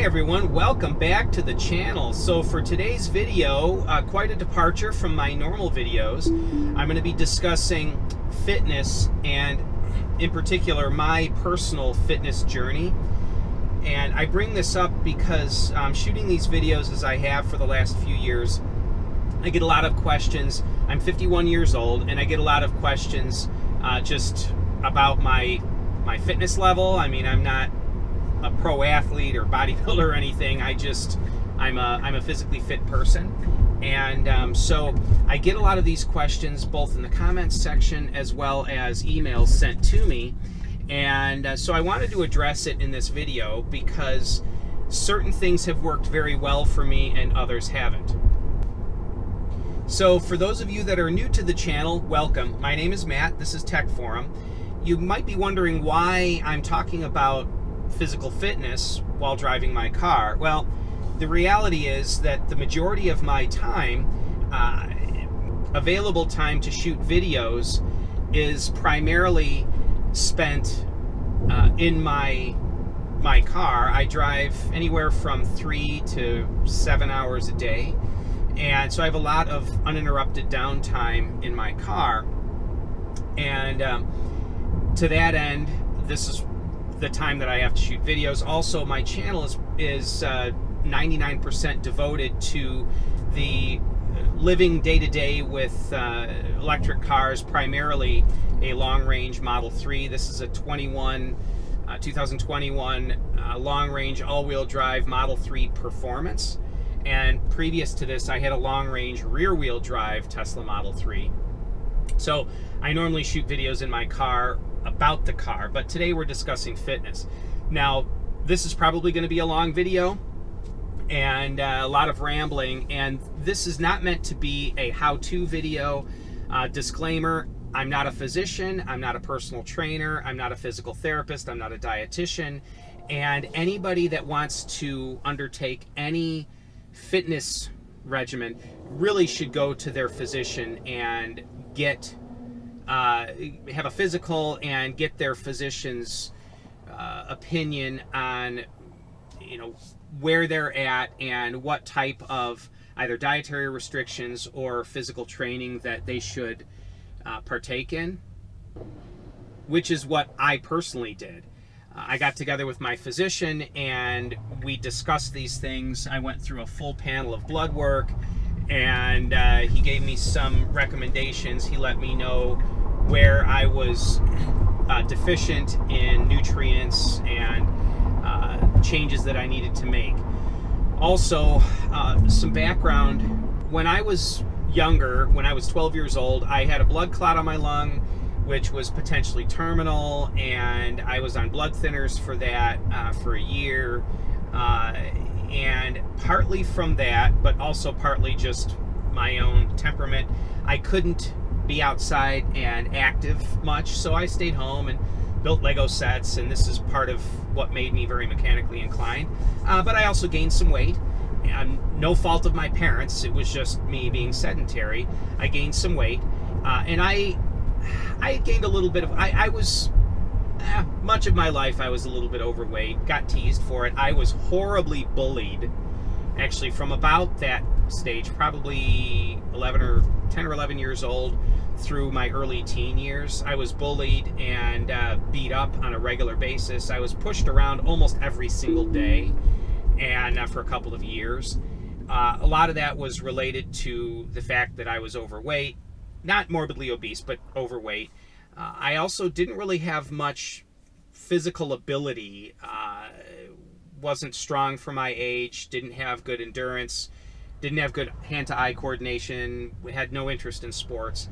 everyone, welcome back to the channel. So for today's video, quite a departure from my normal videos. I'm going to be discussing fitness and in particular my personal fitness journey. And I bring this up because shooting these videos as I have for the last few years, I get a lot of questions. I'm 51 years old and I get a lot of questions just about my fitness level. I mean, I'm not a pro athlete or bodybuilder or anything. I'm a physically fit person, and so I get a lot of these questions both in the comments section as well as emails sent to me, and so I wanted to address it in this video because certain things have worked very well for me and others haven't. So for those of you that are new to the channel, welcome. My name is Matt. This is Tech Forum. You might be wondering why I'm talking about physical fitness while driving my car. Well, the reality is that the majority of my time, available time to shoot videos, is primarily spent in my car. I drive anywhere from 3 to 7 hours a day, and so I have a lot of uninterrupted downtime in my car, and to that end, this is the time that I have to shoot videos. Also, my channel is 99% devoted to the living day-to-day with electric cars, primarily a long-range Model 3. This is a 2021 long-range all-wheel drive Model 3 Performance. And previous to this, I had a long-range rear-wheel drive Tesla Model 3. So I normally shoot videos in my car about the car, but today we're discussing fitness. Now, this is probably going to be a long video and a lot of rambling, and this is not meant to be a how-to video. Disclaimer, I'm not a physician, I'm not a personal trainer, I'm not a physical therapist, I'm not a dietitian, and anybody that wants to undertake any fitness regimen really should go to their physician and have a physical and get their physician's opinion on, you know, where they're at and what type of either dietary restrictions or physical training that they should partake in, which is what I personally did. I got together with my physician and we discussed these things. I went through a full panel of blood work, and he gave me some recommendations. He let me know where I was deficient in nutrients and changes that I needed to make. Also, some background. When I was younger, when I was 12 years old, I had a blood clot on my lung, which was potentially terminal, and I was on blood thinners for that for a year. And partly from that, but also partly just my own temperament, I couldn't be outside and active much, so I stayed home and built Lego sets, and this is part of what made me very mechanically inclined. But I also gained some weight, and no fault of my parents, it was just me being sedentary. I gained some weight, and I gained a little bit of, I was, much of my life I was a little bit overweight, got teased for it. I was horribly bullied, actually, from about that stage, probably 10 or 11 years old, through my early teen years. I was bullied and beat up on a regular basis. I was pushed around almost every single day, and for a couple of years. A lot of that was related to the fact that I was overweight, not morbidly obese, but overweight. I also didn't really have much physical ability, wasn't strong for my age, didn't have good endurance, didn't have good hand-to-eye coordination, had no interest in sports.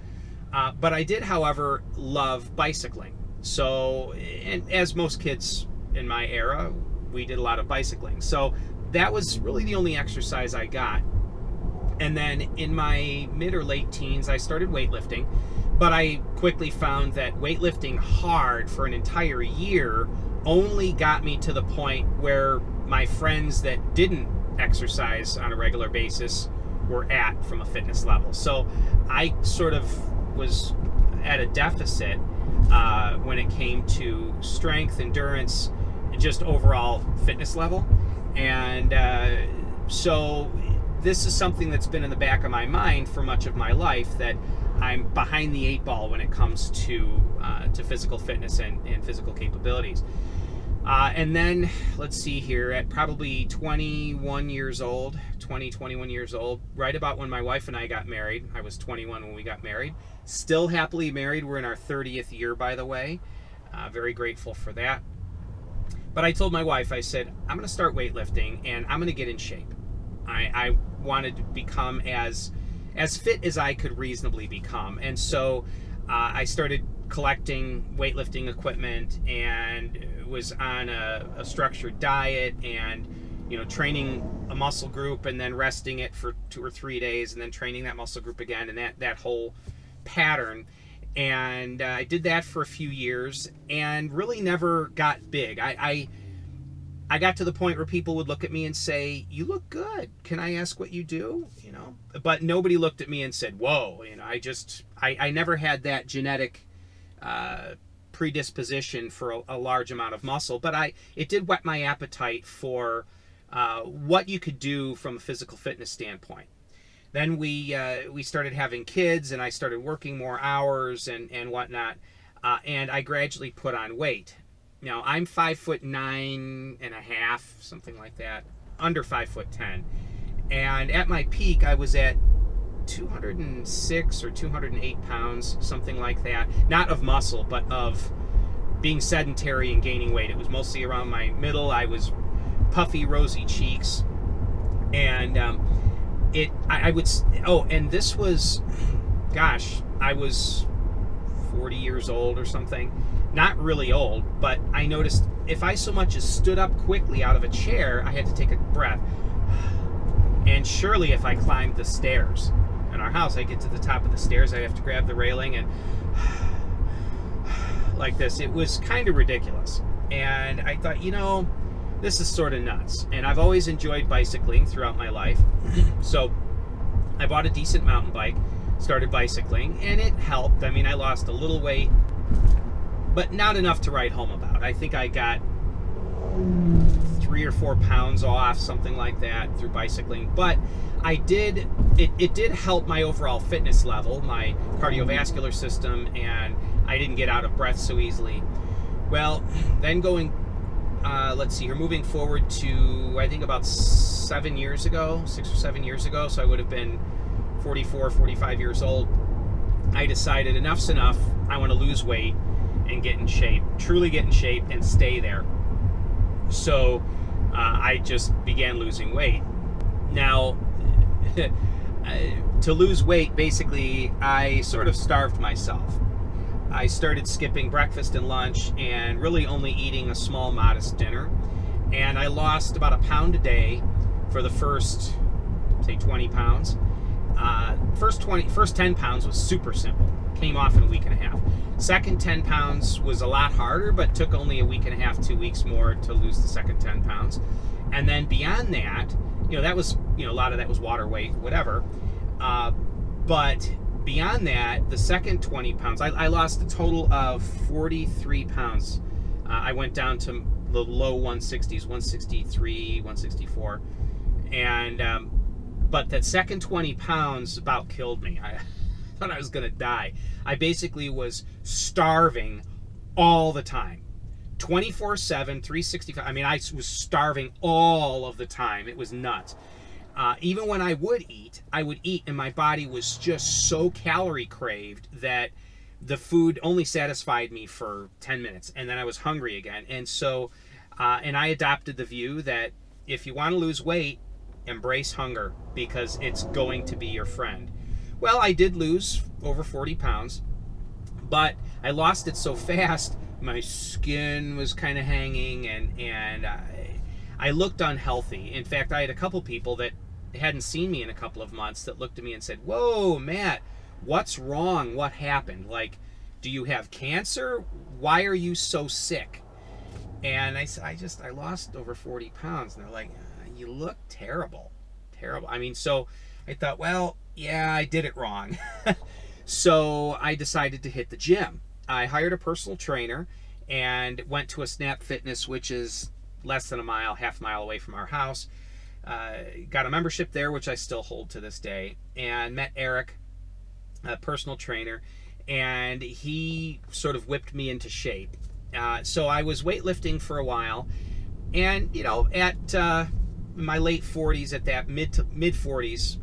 But I did, however, love bicycling. So, and as most kids in my era, we did a lot of bicycling. So that was really the only exercise I got. And then in my mid or late teens, I started weightlifting. But I quickly found that weightlifting hard for an entire year only got me to the point where my friends that didn't exercise on a regular basis were at from a fitness level. So I sort of was at a deficit when it came to strength, endurance, and just overall fitness level. And so this is something that's been in the back of my mind for much of my life, that I'm behind the 8 ball when it comes to physical fitness and physical capabilities. And then, let's see here, at probably 21 years old, right about when my wife and I got married. I was 21 when we got married. Still happily married. We're in our 30th year, by the way. Very grateful for that. But I told my wife, I said, I'm going to start weightlifting and I'm going to get in shape. I wanted to become as fit as I could reasonably become. And so I started collecting weightlifting equipment and was on a structured diet, and training a muscle group and then resting it for 2 or 3 days and then training that muscle group again, and that whole pattern. And I did that for a few years and really never got big. I got to the point where people would look at me and say, "You look good. Can I ask what you do?" But nobody looked at me and said, "Whoa." I never had that genetic predisposition for a large amount of muscle, but it did whet my appetite for what you could do from a physical fitness standpoint. Then we started having kids, and I started working more hours and whatnot, and I gradually put on weight. Now, I'm 5'9.5", something like that, under 5'10", and at my peak I was at 206 or 208 pounds, something like that. Not of muscle, but of being sedentary and gaining weight. It was mostly around my middle. I was puffy, rosy cheeks, and and this was, gosh, I was 40 years old or something. Not really old, but I noticed if I so much as stood up quickly out of a chair, I had to take a breath. And surely if I climbed the stairs in our house, I get to the top of the stairs, I have to grab the railing and like this. It was kind of ridiculous. And I thought, this is sort of nuts. And I've always enjoyed bicycling throughout my life. So I bought a decent mountain bike, started bicycling, and it helped. I mean, I lost a little weight, but not enough to write home about. I think I got 3 or 4 pounds off, something like that, through bicycling. But it did help my overall fitness level, my cardiovascular system, and I didn't get out of breath so easily. Well, then let's see, moving forward to, I think about 7 years ago, 6 or 7 years ago, so I would have been 44, 45 years old, I decided enough's enough. I want to lose weight and get in shape, truly get in shape and stay there. So I just began losing weight. Now, to lose weight, basically, I sort of starved myself. I started skipping breakfast and lunch and really only eating a small, modest dinner. And I lost about 1 pound a day for the first, say, 20 pounds. First 10 pounds was super simple. Came off in a week and a half. Second 10 pounds was a lot harder, but took only a week and a half, 2 weeks more to lose the second 10 pounds. And then beyond that, that was, a lot of that was water weight, whatever. But beyond that, the second 20 pounds, I lost a total of 43 pounds. I went down to the low 160s, 163, 164. And, but that second 20 pounds about killed me. I thought I was going to die. I basically was starving all the time. 24/7, 365. I mean, I was starving all of the time. It was nuts. Even when I would eat, and my body was just so calorie craved that the food only satisfied me for 10 minutes, and then I was hungry again. And so, and I adopted the view that if you want to lose weight, embrace hunger, because it's going to be your friend. Well, I did lose over 40 pounds, but I lost it so fast, my skin was kind of hanging, and I looked unhealthy. In fact, I had a couple people that hadn't seen me in a couple of months that looked at me and said, "Whoa, Matt, what's wrong? What happened? Like, do you have cancer? Why are you so sick?" And I lost over 40 pounds. And they're like, "You look terrible, terrible." I mean, so I thought, well, yeah, I did it wrong. So I decided to hit the gym. I hired a personal trainer and went to a Snap Fitness, which is less than a mile, half a mile away from our house. Got a membership there, which I still hold to this day, and met Eric, a personal trainer, and he sort of whipped me into shape. So I was weightlifting for a while, and at my late 40s, at that mid 40s,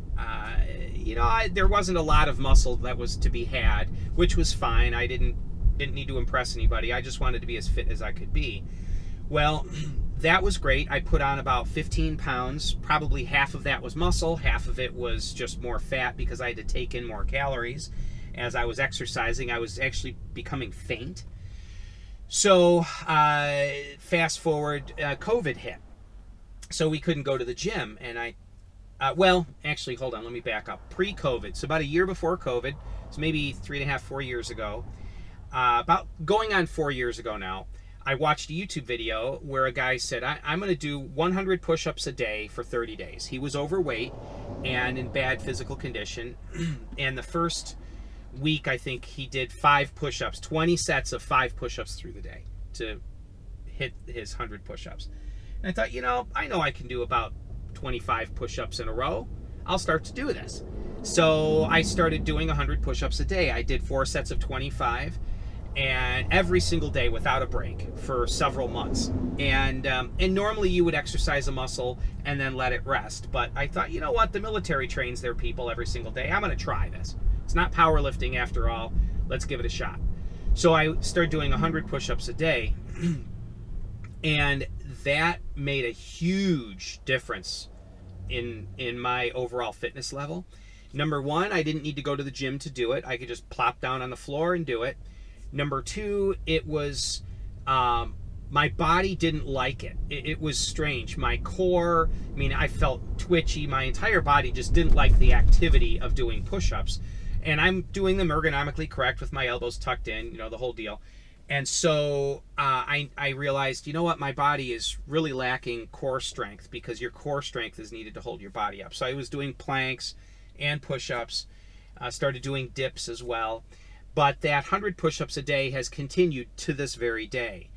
there wasn't a lot of muscle that was to be had, which was fine. I didn't need to impress anybody. I just wanted to be as fit as I could be. Well, that was great. I put on about 15 pounds. Probably half of that was muscle, half of it was just more fat because I had to take in more calories. As I was exercising, I was actually becoming faint. So fast forward, COVID hit. So we couldn't go to the gym. And well, actually, hold on, let me back up. Pre-COVID, so about a year before COVID, so maybe 3.5, 4 years ago, about going on 4 years ago now, I watched a YouTube video where a guy said, I'm going to do 100 push-ups a day for 30 days. He was overweight and in bad physical condition. And the first week, I think he did 5 push-ups, 20 sets of 5 push-ups through the day to hit his 100 push-ups. And I thought, I know I can do about 25 push-ups in a row. I'll start to do this. So I started doing 100 push-ups a day. I did 4 sets of 25. And every single day without a break for several months. And normally you would exercise a muscle and then let it rest. But I thought, the military trains their people every single day. I'm going to try this. It's not powerlifting after all. Let's give it a shot. So I started doing 100 push-ups a day. And that made a huge difference in my overall fitness level. Number one, I didn't need to go to the gym to do it. I could just plop down on the floor and do it. Number two, it was, my body didn't like it. It was strange. My core, I felt twitchy. My entire body just didn't like the activity of doing push-ups. And I'm doing them ergonomically correct with my elbows tucked in, the whole deal. And so I realized, my body is really lacking core strength because your core strength is needed to hold your body up. So I was doing planks and push-ups, started doing dips as well. But that 100 push-ups a day has continued to this very day.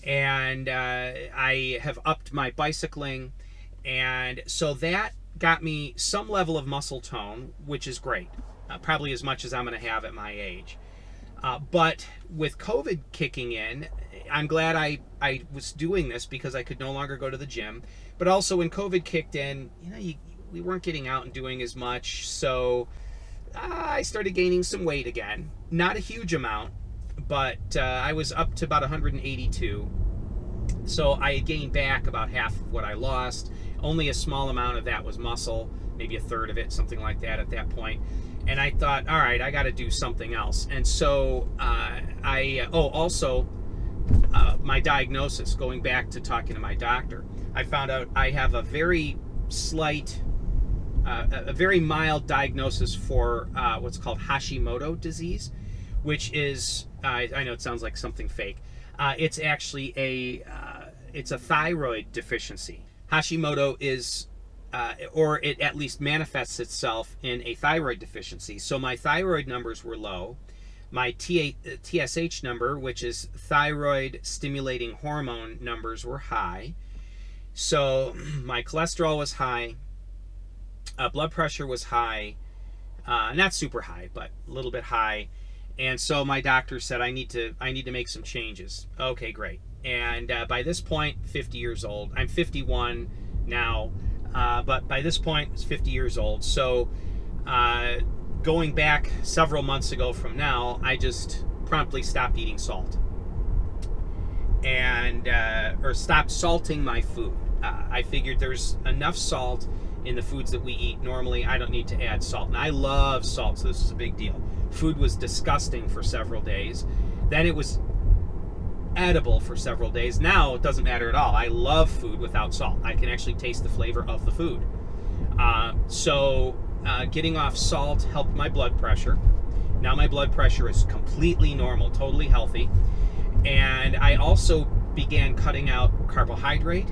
And I have upped my bicycling. And so that got me some level of muscle tone, which is great. Probably as much as I'm going to have at my age. But with COVID kicking in, I'm glad I was doing this because I could no longer go to the gym. But also when COVID kicked in, we weren't getting out and doing as much. So I started gaining some weight again. Not a huge amount, but I was up to about 182. So I had gained back about half of what I lost. Only a small amount of that was muscle, maybe a third of it, something like that at that point. And I thought, all right, I got to do something else. And so my diagnosis, going back to talking to my doctor, I found out I have a very slight, a very mild diagnosis for what's called Hashimoto disease, which is, I know it sounds like something fake. It's actually it's a thyroid deficiency. Hashimoto is, or it at least manifests itself in a thyroid deficiency. So my thyroid numbers were low. My TSH number, which is thyroid stimulating hormone numbers, were high. So my cholesterol was high. Blood pressure was high. Not super high, but a little bit high. And so my doctor said, I need to make some changes. Okay, great. And by this point, 50 years old. I'm 51 now, but by this point, it's 50 years old. So going back several months ago from now, I just promptly stopped eating salt. And, or stopped salting my food. I figured there's enough salt in the foods that we eat. Normally, I don't need to add salt. And I love salt, so this is a big deal. Food was disgusting for several days. Then it was edible for several days. Now it doesn't matter at all. I love food without salt. I can actually taste the flavor of the food. So getting off salt helped my blood pressure. Now my blood pressure is completely normal, totally healthy. And I also began cutting out carbohydrate.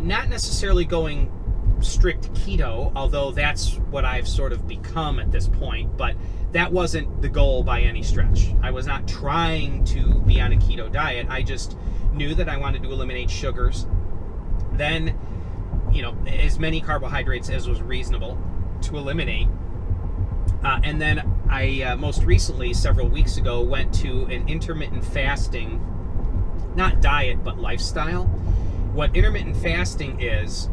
Not necessarily going strict keto, although that's what I've sort of become at this point, but that wasn't the goal by any stretch. I was not trying to be on a keto diet. I just knew that I wanted to eliminate sugars, then, you know, as many carbohydrates as was reasonable to eliminate. And then I most recently, several weeks ago, went to an intermittent fasting, not diet, but lifestyle. What intermittent fasting is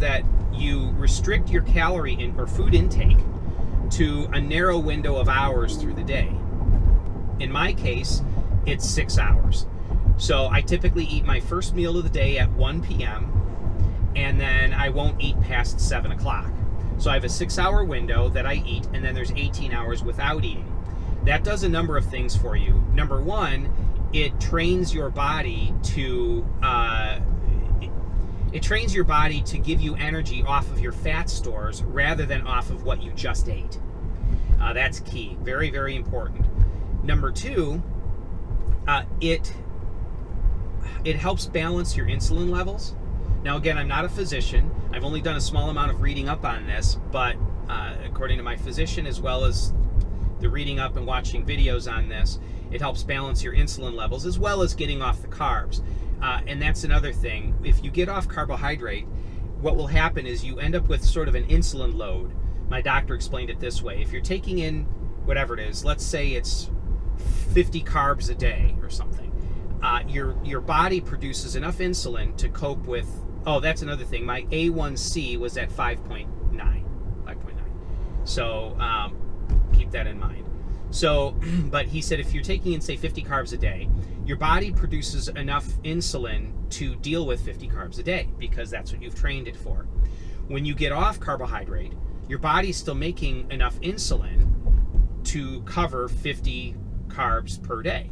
that you restrict your calorie or food intake to a narrow window of hours through the day. In my case, it's 6 hours. So I typically eat my first meal of the day at 1 p.m. and then I won't eat past 7 o'clock. So I have a 6-hour window that I eat, and then there's 18 hours without eating. That does a number of things for you. Number one, it trains your body to give you energy off of your fat stores rather than off of what you just ate. That's key. Very, very important. Number two, it helps balance your insulin levels. Now, again, I'm not a physician. I've only done a small amount of reading up on this, but according to my physician, as well as the reading up and watching videos on this, it helps balance your insulin levels as well as getting off the carbs. And that's another thing. If you get off carbohydrate, what will happen is you end up with sort of an insulin load. My doctor explained it this way. If you're taking in whatever it is, let's say it's 50 carbs a day or something, your body produces enough insulin to cope with. Oh, that's another thing. My A1C was at 5.9. So keep that in mind. So, but he said if you're taking in, say, 50 carbs a day, your body produces enough insulin to deal with 50 carbs a day because that's what you've trained it for. When you get off carbohydrate, your body's still making enough insulin to cover 50 carbs per day.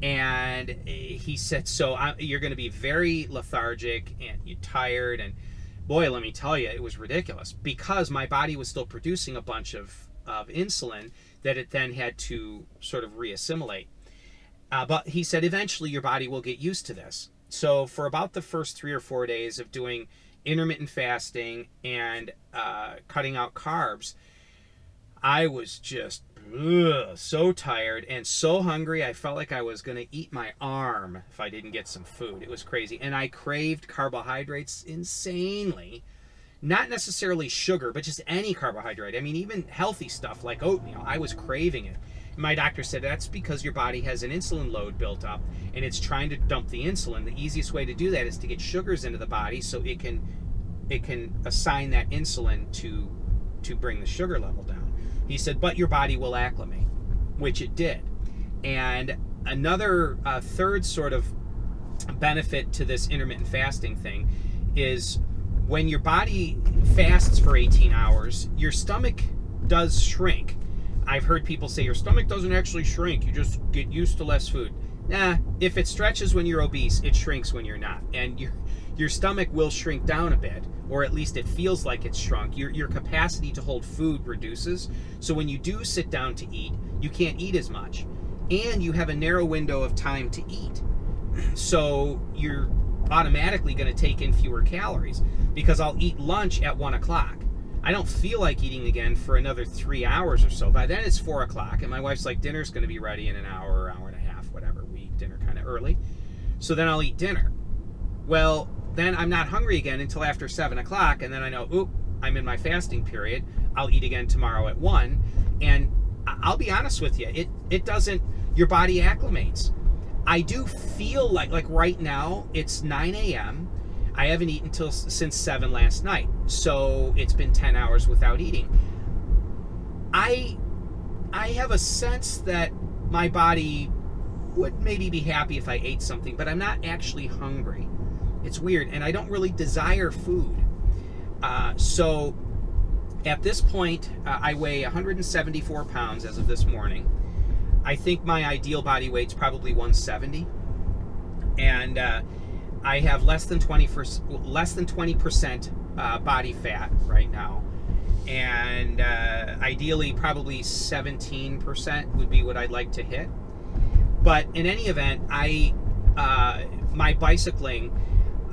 And he said, so you're going to be very lethargic and you're tired. And boy, let me tell you, it was ridiculous because my body was still producing a bunch of insulin that it then had to sort of reassimilate. But he said, eventually your body will get used to this. So for about the first 3 or 4 days of doing intermittent fasting and cutting out carbs, I was just so tired and so hungry. I felt like I was going to eat my arm if I didn't get some food. It was crazy. And I craved carbohydrates insanely. Not necessarily sugar, but just any carbohydrate. I mean, even healthy stuff like oatmeal. I was craving it. And my doctor said that's because your body has an insulin load built up and it's trying to dump the insulin. The easiest way to do that is to get sugars into the body so it can assign that insulin to bring the sugar level down. He said, but your body will acclimate, which it did. And another third sort of benefit to this intermittent fasting thing is when your body fasts for 18 hours, your stomach does shrink. I've heard people say your stomach doesn't actually shrink, you just get used to less food. Nah, if it stretches when you're obese, it shrinks when you're not. And your stomach will shrink down a bit, or at least it feels like it's shrunk. Your capacity to hold food reduces. So when you do sit down to eat, you can't eat as much. And you have a narrow window of time to eat. So you're automatically going to take in fewer calories because I'll eat lunch at 1 o'clock. I don't feel like eating again for another 3 hours or so. By then it's 4 o'clock and my wife's like, dinner's going to be ready in an hour or hour and a half, whatever. We eat dinner kind of early. So then I'll eat dinner. Well, then I'm not hungry again until after 7 o'clock, and then I know, oop, I'm in my fasting period. I'll eat again tomorrow at 1. And I'll be honest with you, it doesn't, your body acclimates. I do feel like right now, it's 9 a.m. I haven't eaten since 7 last night, so it's been 10 hours without eating. I have a sense that my body would maybe be happy if I ate something, but I'm not actually hungry. It's weird, and I don't really desire food. So at this point, I weigh 174 pounds as of this morning. I think my ideal body weight's probably 170, and I have less than 20% body fat right now, and ideally probably 17% would be what I'd like to hit. But in any event, my bicycling,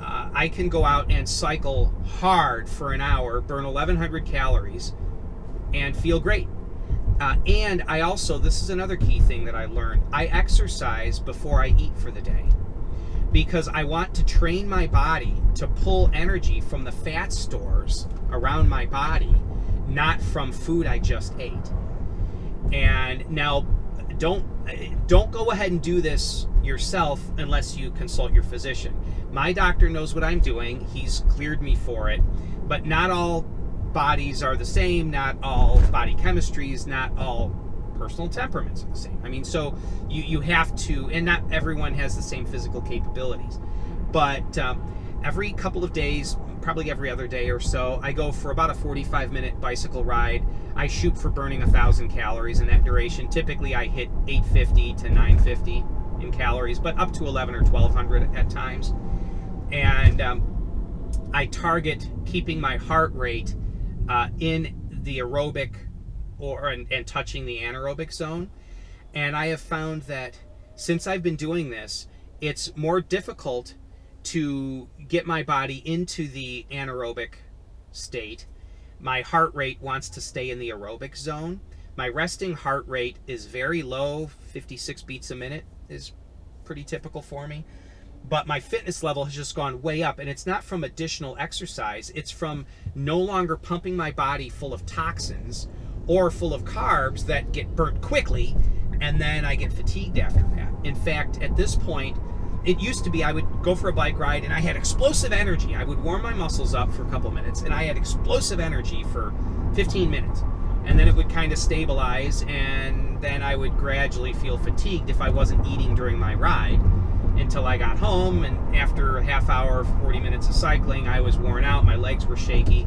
I can go out and cycle hard for an hour, burn 1,100 calories, and feel great. And I also, this is another key thing that I learned, I exercise before I eat for the day. because I want to train my body to pull energy from the fat stores around my body, not from food I just ate. And now, don't go ahead and do this yourself unless you consult your physician. My doctor knows what I'm doing. He's cleared me for it. But not all bodies are the same, not all body chemistries, not all personal temperaments are the same. I mean, so you have to, and not everyone has the same physical capabilities. But every couple of days, probably every other day or so, I go for about a 45-minute bicycle ride. I shoot for burning 1,000 calories in that duration. Typically, I hit 850 to 950 in calories, but up to 1,100 or 1,200 at times. And I target keeping my heart rate in the aerobic and touching the anaerobic zone. And I have found that since I've been doing this, it's more difficult to get my body into the anaerobic state. My heart rate wants to stay in the aerobic zone. My resting heart rate is very low, 56 beats a minute is pretty typical for me. But my fitness level has just gone way up, and it's not from additional exercise. It's from no longer pumping my body full of toxins or full of carbs that get burnt quickly, and then I get fatigued after that. In fact, at this point, it used to be I would go for a bike ride and I had explosive energy. I would warm my muscles up for a couple minutes and I had explosive energy for 15 minutes. And then it would kind of stabilize, and then I would gradually feel fatigued if I wasn't eating during my ride, until I got home, and after a half hour, 40 minutes of cycling, I was worn out, my legs were shaky.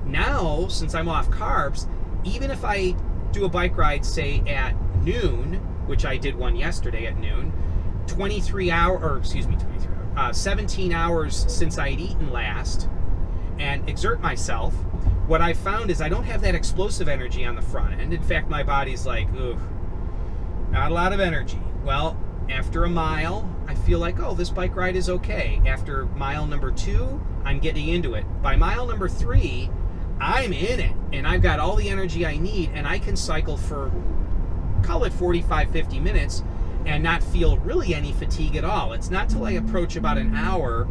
Now, since I'm off carbs, even if I do a bike ride, say at noon, which I did one yesterday at noon, 17 hours since I'd eaten last, and exert myself, what I found is I don't have that explosive energy on the front end. In fact, my body's like, ugh, not a lot of energy. Well, after a mile, I feel like, oh, this bike ride is okay. After mile number 2, I'm getting into it. By mile number 3, I'm in it, and I've got all the energy I need, and I can cycle for, call it 45, 50 minutes, and not feel really any fatigue at all. It's not till I approach about an hour.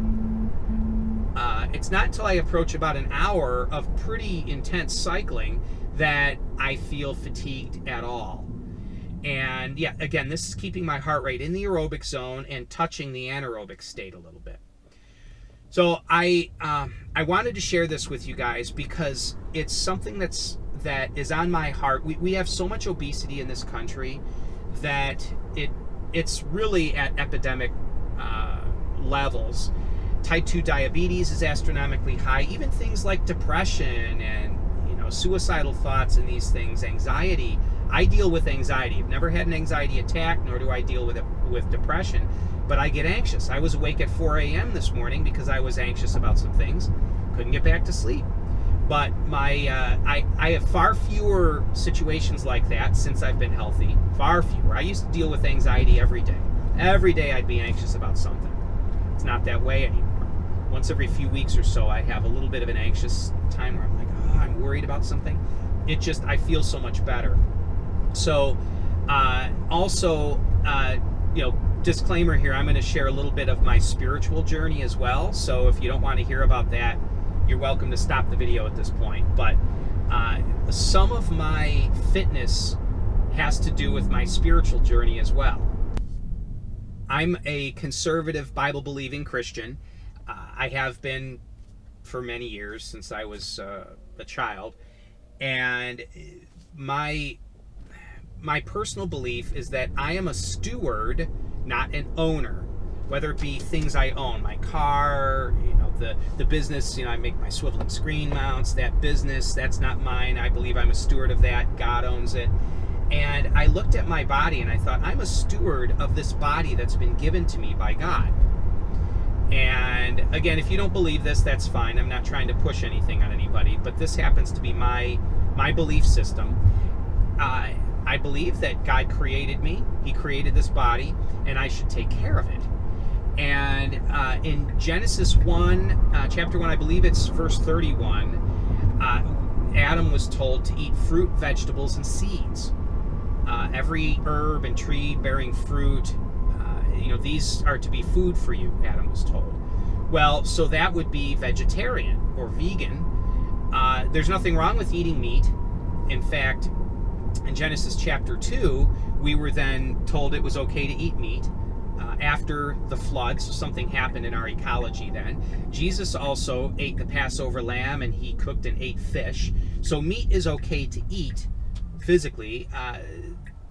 It's not till I approach about an hour of pretty intense cycling that I feel fatigued at all. And yeah, again, this is keeping my heart rate in the aerobic zone and touching the anaerobic state a little bit. So I wanted to share this with you guys because it's something that is on my heart. We have so much obesity in this country that it's really at epidemic levels. Type 2 diabetes is astronomically high. Even things like depression and suicidal thoughts and these things, anxiety. I deal with anxiety. I've never had an anxiety attack, nor do I deal with it with depression, but I get anxious. I was awake at 4 a.m. this morning because I was anxious about some things. Couldn't get back to sleep. But I have far fewer situations like that since I've been healthy. Far fewer. I used to deal with anxiety every day. Every day I'd be anxious about something. It's not that way anymore. Once every few weeks or so, I have a little bit of an anxious time where I'm like, oh, I'm worried about something. I feel so much better. So, also, disclaimer here, I'm going to share a little bit of my spiritual journey as well. So if you don't want to hear about that, you're welcome to stop the video at this point. But some of my fitness has to do with my spiritual journey as well. I'm a conservative, Bible-believing Christian. I have been for many years, since I was a child. And my personal belief is that I am a steward, not an owner. Whether it be things I own, my car, the business, I make my swiveling screen mounts, that business, that's not mine. I believe I'm a steward of that. God owns it. And I looked at my body and I thought, I'm a steward of this body that's been given to me by God. And again, if you don't believe this, that's fine. I'm not trying to push anything on anybody, but this happens to be my belief system. I believe that God created me. He created this body, and I should take care of it. And in Genesis 1, chapter 1, I believe it's verse 31, Adam was told to eat fruit, vegetables, and seeds. Every herb and tree bearing fruit, these are to be food for you, Adam was told. Well, so that would be vegetarian or vegan. There's nothing wrong with eating meat. In fact, in Genesis chapter 2, we were then told it was okay to eat meat. After the flood, so something happened in our ecology then. Jesus also ate the Passover lamb, and he cooked and ate fish. So meat is okay to eat physically.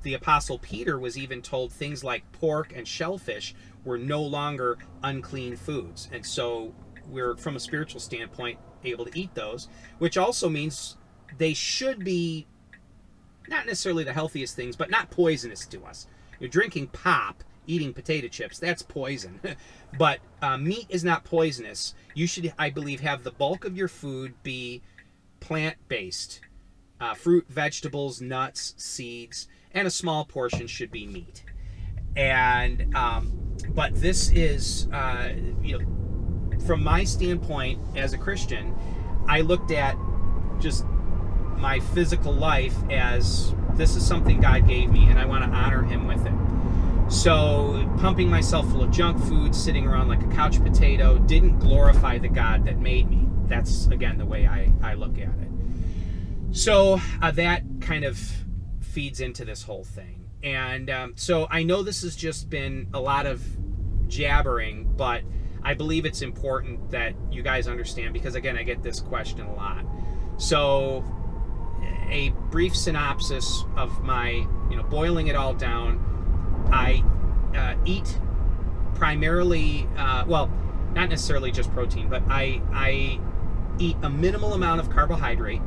The Apostle Peter was even told things like pork and shellfish were no longer unclean foods. And so we're, from a spiritual standpoint, able to eat those, which also means they should be not necessarily the healthiest things, but not poisonous to us. You're drinking pop, eating potato chips, that's poison. But meat is not poisonous. You should, I believe, have the bulk of your food be plant-based. Fruit, vegetables, nuts, seeds, and a small portion should be meat. And but this is, from my standpoint as a Christian, I looked at just my physical life as this is something God gave me, and I want to honor him with it. So pumping myself full of junk food, sitting around like a couch potato, didn't glorify the God that made me. That's, again, the way I look at it. So that kind of feeds into this whole thing. And so I know this has just been a lot of jabbering, but I believe it's important that you guys understand, because, again, I get this question a lot. So a brief synopsis of my, boiling it all down, I eat primarily, well, not necessarily just protein, but I eat a minimal amount of carbohydrate.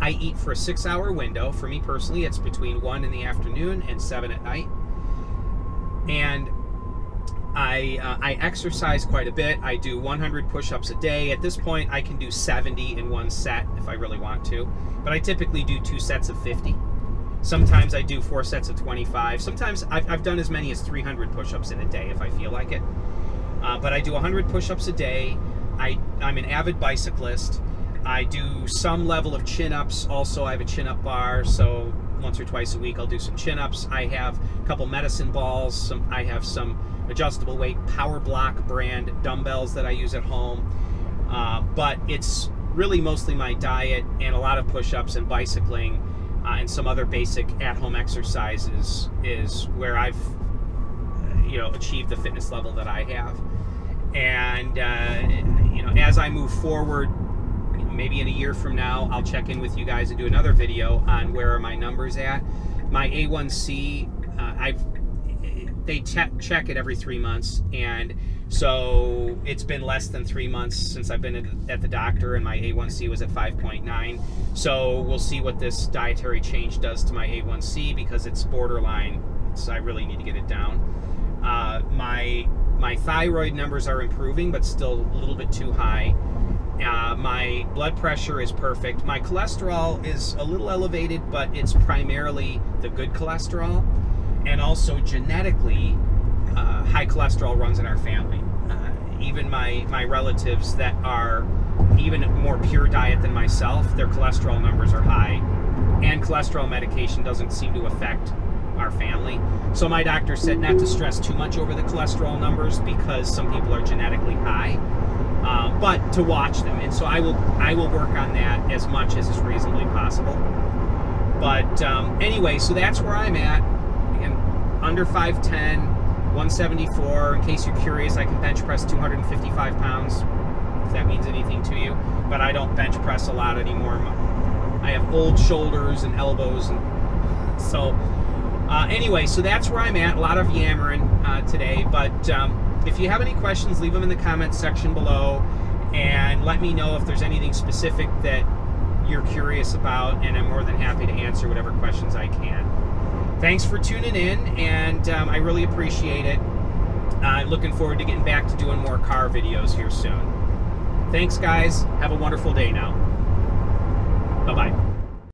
I eat for a 6-hour window. For me personally, it's between 1 in the afternoon and 7 at night. And I exercise quite a bit. I do 100 push-ups a day. At this point, I can do 70 in one set if I really want to. But I typically do 2 sets of 50. Sometimes I do 4 sets of 25. Sometimes I've done as many as 300 push-ups in a day if I feel like it. But I do 100 push-ups a day. I'm an avid bicyclist. I do some level of chin-ups. Also, I have a chin-up bar, so once or twice a week I'll do some chin-ups. I have a couple medicine balls. I have some adjustable weight Power Block brand dumbbells that I use at home. But it's really mostly my diet and a lot of push-ups and bicycling and some other basic at-home exercises is where I've achieved the fitness level that I have. And as I move forward, maybe in a year from now, I'll check in with you guys and do another video on where are my numbers at. My A1C, they check it every 3 months, and so it's been less than 3 months since I've been at the doctor, and my A1C was at 5.9. So we'll see what this dietary change does to my A1C, because it's borderline. So I really need to get it down. My thyroid numbers are improving, but still a little bit too high. My blood pressure is perfect. My cholesterol is a little elevated, but it's primarily the good cholesterol. And also genetically, high cholesterol runs in our family. Even my relatives that are even more pure diet than myself, their cholesterol numbers are high. And cholesterol medication doesn't seem to affect our family. So my doctor said not to stress too much over the cholesterol numbers, because some people are genetically high. But to watch them, and so I will work on that as much as is reasonably possible. But anyway, so that's where I'm at. Again, under 5'10", 174. In case you're curious, I can bench press 255 pounds, if that means anything to you. But I don't bench press a lot anymore. I have old shoulders and elbows, and so anyway, so that's where I'm at. A lot of yammering today, but if you have any questions, leave them in the comments section below, and let me know if there's anything specific that you're curious about, and I'm more than happy to answer whatever questions I can. Thanks for tuning in, and I really appreciate it. I'm looking forward to getting back to doing more car videos here soon. Thanks, guys. Have a wonderful day now. Bye-bye.